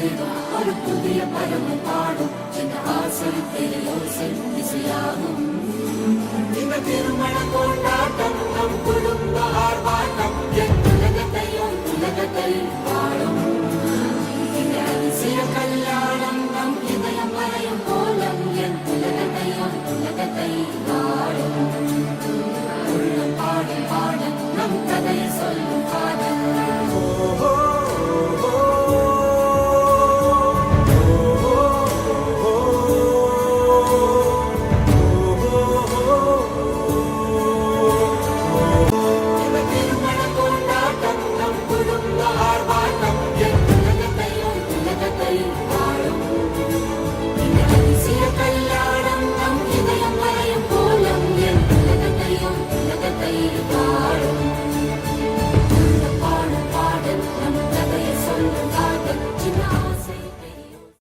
ஒரு புதிய பருவம் பாடும் இந்த ஆசை ஓசை இசையாகும். இந்த திருமண கொண்டாட்டம் நம் குடும்ப ஆர்ப்பாட்டம் என் உலகத்தை பாடும். இந்த அதிசய கல்யாணம் நம் இதயம் வரையும் கோலம் என் உலகத்தை பாடும். உள்ளம் பாடும் பாடல் நம் கதையை சொல்லும் காதல். கல்யாணம் நம் இதயம் வரையும் கோலம் என் உலகத்தை பாடும்.